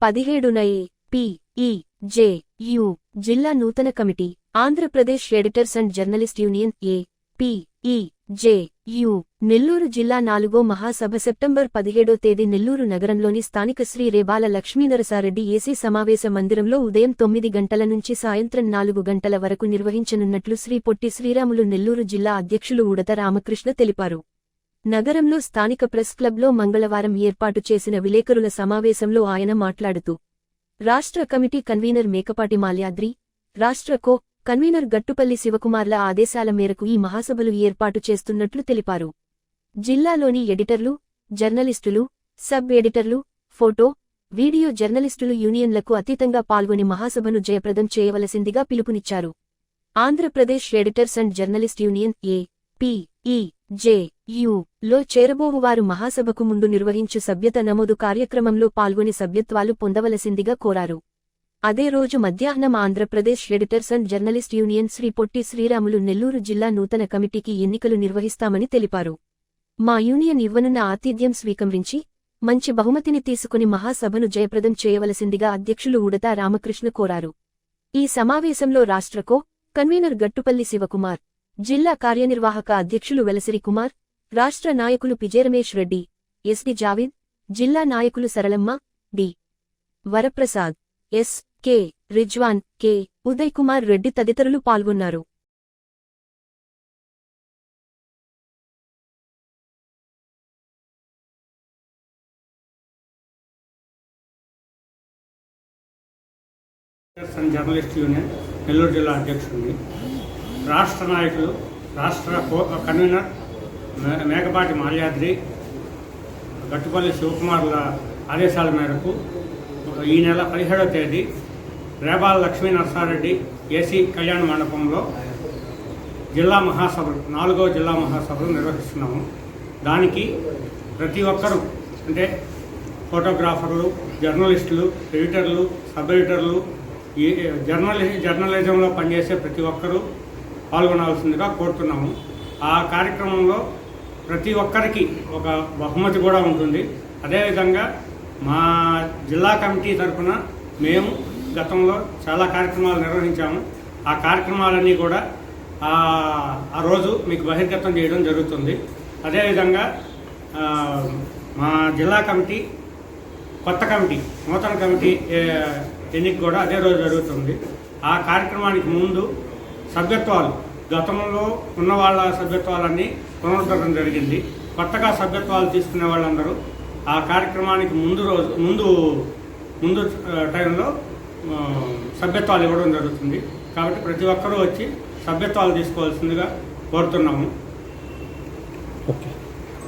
17న APEJU. జిల్లా నూతన committee Andhra Pradesh editors and journalist union APEJU. Nellore జిల్లా 4వ మహాసభ సెప్టెంబర్ 17వ తేదీ నెల్లూరు నగరంలోని స్థానిక శ్రీ రేబాల లక్ష్మీనరసారెడ్డి ఏసీ సమావేశ మందిరంలో ఉదయం 9 గంటల నుంచి సాయంత్రం 4 గంటల వరకు నిర్వహించనున్నట్లు శ్రీ పొట్టి శ్రీరాములు నెల్లూరు జిల్లా అధ్యక్షులు ఉడత రామకృష్ణ తెలిపారు. నగరంలో స్థానిక ప్రెస్ క్లబ్లో మంగళవారం ఏర్పాటు చేసిన విలేకరుల సమావేశంలో ఆయన మాట్లాడుతూ రాష్ట్ర కమిటీ కన్వీనర్ మేకపాటి మాల్యాద్రి, రాష్ట్ర కో కన్వీనర్ గట్టుపల్లి శివకుమార్ల ఆదేశాల మేరకు ఈ మహాసభలు ఏర్పాటు చేస్తున్నట్లు తెలిపారు. జిల్లాలోని ఎడిటర్లు, జర్నలిస్టులు, సబ్ ఎడిటర్లు, ఫోటో, వీడియో జర్నలిస్టులు యూనియన్లకు అతీతంగా పాల్గొని మహాసభను జయప్రదం చేయవలసిందిగా పిలుపునిచ్చారు. Andhra Pradesh editors and journalist union APEJU. లో చేరబోవువారు మహాసభకు ముందు నిర్వహించు సభ్యత నమోదు కార్యక్రమంలో పాల్గొని సభ్యత్వాలు పొందవలసిందిగా కోరారు. అదే రోజు మధ్యాహ్నం Andhra Pradesh editors and journalist union Shri Potti Sriramulu Nellore జిల్లా నూతన కమిటీకి ఎన్నికలు నిర్వహిస్తామని తెలిపారు. మా యూనియన్ ఇవ్వనున్న ఆతిథ్యం స్వీకరించి మంచి బహుమతిని తీసుకుని మహాసభను జయప్రదం చేయవలసిందిగా అధ్యక్షులు ఉడతా రామకృష్ణ కోరారు. ఈ సమావేశంలో రాష్ట్రకో కన్వీనర్ గట్టుపల్లి శివకుమార్, జిల్లా కార్యనిర్వాహక అధ్యక్షులు వెలసిరి కుమార్, రాష్ట్ర నాయకులు పిజేరమేష్ రెడ్డి, ఎస్.డి. జావేద్, జిల్లా నాయకులు సరళమ్మ, డి. వరప్రసాద్, ఎస్.కె. రిజ్వాన్, కె. ఉదయ్ కుమార్ రెడ్డి తదితరులు పాల్గొన్నారు. జర్నలిస్ట్ యూనియన్ నెల్లూరు జిల్లా అధ్యక్షుడిని, రాష్ట్ర నాయకులు, రాష్ట్ర కన్వీనర్ మేకపాటి మాల్యాద్రి, గట్టుపల్లి శివకుమార్ల ఆదేశాల మేరకు ఈ నెల 17వ తేదీ రేబాల లక్ష్మీనరసారెడ్డి ఏసీ కళ్యాణ మండపంలో జిల్లా మహాసభలు 4వ జిల్లా మహాసభలు నిర్వహిస్తున్నాము. దానికి ప్రతి ఒక్కరూ అంటే ఫోటోగ్రాఫర్లు, జర్నలిస్టులు, ఎడిటర్లు, సబ్ ఎడిటర్లు, జర్నలిజంలో పనిచేసే ప్రతి ఒక్కరూ పాల్గొనాల్సిందిగా కోరుతున్నాము. ఆ కార్యక్రమంలో ప్రతి ఒక్కరికి ఒక బహుమతి కూడా ఉంటుంది. అదేవిధంగా మా జిల్లా కమిటీ తరఫున మేము గతంలో చాలా కార్యక్రమాలు నిర్వహించాము. ఆ కార్యక్రమాలన్నీ కూడా ఆ రోజు మీకు బహిర్గతం చేయడం జరుగుతుంది. అదేవిధంగా మా జిల్లా కమిటీ కొత్త కమిటీ, నూతన కమిటీ ఎన్నిక కూడా అదే రోజు జరుగుతుంది. ఆ కార్యక్రమానికి ముందు సభ్యత్వాలు, గతంలో ఉన్న వాళ్ళ సభ్యత్వాలన్నీ పునరుద్ధరణ జరిగింది. కొత్తగా సభ్యత్వాలు తీసుకునే వాళ్ళందరూ ఆ కార్యక్రమానికి ముందు టైంలో సభ్యత్వాలు ఇవ్వడం జరుగుతుంది. కాబట్టి ప్రతి ఒక్కరూ వచ్చి సభ్యత్వాలు తీసుకోవాల్సిందిగా కోరుతున్నాము.